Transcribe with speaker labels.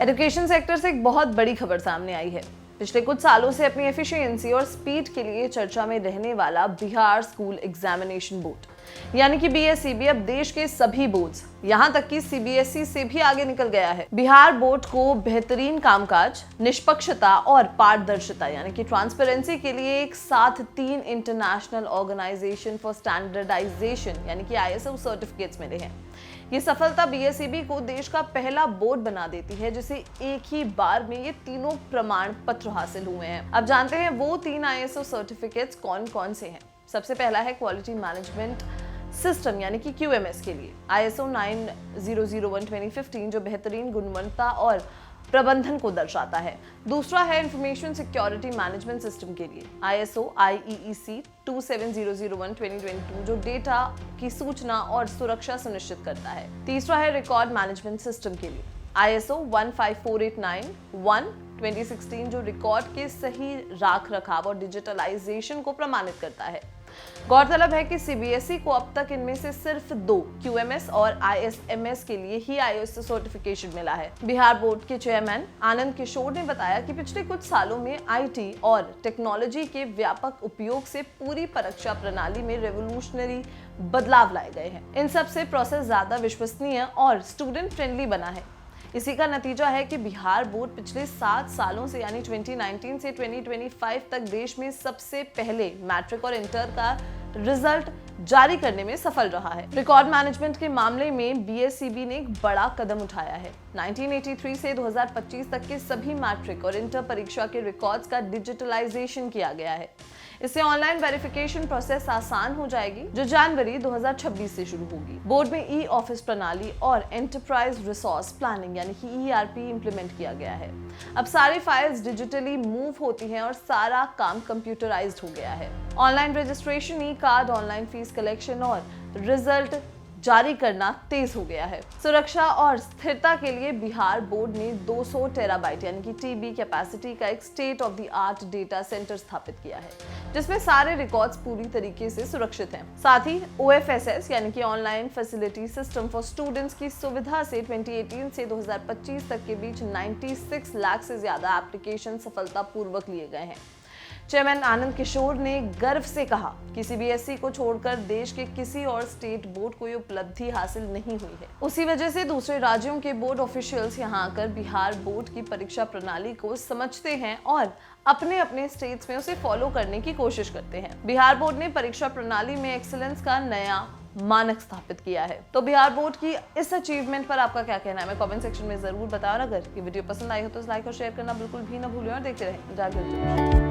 Speaker 1: Education sector से एक बहुत बड़ी खबर सामने आई है। पिछले कुछ सालों से अपनी एफिशिएंसी और स्पीड के लिए चर्चा में रहने वाला बिहार स्कूल एग्जामिनेशन बोर्ड यानी कि बीएसईबी अब देश के सभी बोर्ड्स यहां तक कि सीबीएसई से भी आगे निकल गया है। बिहार बोर्ड को बेहतरीन कामकाज, निष्पक्षता और पारदर्शिता यानी कि ट्रांसपेरेंसी के लिए एक साथ 3 इंटरनेशनल ऑर्गेनाइजेशन फॉर स्टैंडर्डाइजेशन यानी कि आईएसओ सर्टिफिकेट्स मिले हैं। ये सफलता बीएसईबी को देश का पहला बोर्ड बना देती है जिसे एक ही बार में ये तीनों प्रमाण पत्र हासिल हुए हैं। अब जानते हैं वो 3 आईएसओ सर्टिफिकेट्स कौन कौन से हैं। सबसे पहला है क्वालिटी मैनेजमेंट सिस्टम यानी कि क्यूएमएस के लिए आईएसओ 9001:2015 जो बेहतरीन गुणवत्ता और प्रबंधन को दर्शाता है। दूसरा है इंफॉर्मेशन सिक्योरिटी मैनेजमेंट सिस्टम के लिए आईएसओ IEEC 27001:2022 जो डेटा की सूचना और सुरक्षा सुनिश्चित करता है। तीसरा है रिकॉर्ड मैनेजमेंट सिस्टम के लिए आईएसओ 154891:2016 जो रिकॉर्ड के सही राख रखाव और डिजिटलाइजेशन को प्रमाणित करता है। गौरतलब है कि सीबीएसई को अब तक इनमें से सिर्फ 2 क्यूएमएस और आईएसएमएस के लिए ही आईएसओ सर्टिफिकेशन मिला है। बिहार बोर्ड के चेयरमैन आनंद किशोर ने बताया कि पिछले कुछ सालों में आईटी और टेक्नोलॉजी के व्यापक उपयोग से पूरी परीक्षा प्रणाली में रेवोल्यूशनरी बदलाव लाए गए हैं। इन सब से प्रोसेस ज्यादा विश्वसनीय और स्टूडेंट फ्रेंडली बना है। इसी का नतीजा है कि बिहार बोर्ड पिछले 7 सालों से यानी 2019 से 2025 तक देश में सबसे पहले मैट्रिक और इंटर का रिजल्ट जारी करने में सफल रहा है। रिकॉर्ड मैनेजमेंट के मामले में बीएसईबी ने एक बड़ा कदम उठाया है। 1983 से 2025 तक के सभी मैट्रिक और इंटर परीक्षा के रिकॉर्ड्स का डिजिटलाइजेशन किया गया है। इससे ऑनलाइन वेरिफिकेशन प्रोसेस आसान हो जाएगी जो जनवरी 2026 से शुरू होगी। बोर्ड में ई ऑफिस प्रणाली और एंटरप्राइज रिसोर्स प्लानिंग यानी कि ERP इंप्लीमेंट किया गया है। अब सारी फाइल्स डिजिटली मूव होती हैं और सारा काम कंप्यूटराइज्ड हो गया है। ऑनलाइन रजिस्ट्रेशन, ई कार्ड, ऑनलाइन फीस कलेक्शन और रिजल्ट जारी करना तेज हो गया है। सुरक्षा और स्थिरता के लिए बिहार बोर्ड ने 200 टेराबाइट यानी कि TB कैपेसिटी का एक state of the art data centre स्थापित किया है जिसमें सारे रिकॉर्ड्स पूरी तरीके से सुरक्षित हैं। साथ ही OFSS यानी कि online facility system for students की सुविधा से 2018 से 2025 तक के बीच 96 लाख से ज्यादा एप्लीकेशन सफलतापूर्वक लिए गए हैं। चेयरमैन आनंद किशोर ने गर्व से कहा कि सीबीएसई को छोड़कर देश के किसी और स्टेट बोर्ड को ये उपलब्धि हासिल नहीं हुई है। उसी वजह से दूसरे राज्यों के बोर्ड ऑफिशियल्स यहां आकर बिहार बोर्ड की परीक्षा प्रणाली को समझते हैं और अपने अपने स्टेट्स में उसे फॉलो करने की कोशिश करते हैं। बिहार बोर्ड ने परीक्षा प्रणाली में एक्सीलेंस का नया मानक स्थापित किया है। तो बिहार बोर्ड की इस अचीवमेंट पर आपका क्या कहना है, मैं कमेंट सेक्शन में जरूर बताओ। अगर ये वीडियो पसंद आई हो तो लाइक और शेयर करना बिल्कुल भी ना भूलें और देखते रहें जागृत।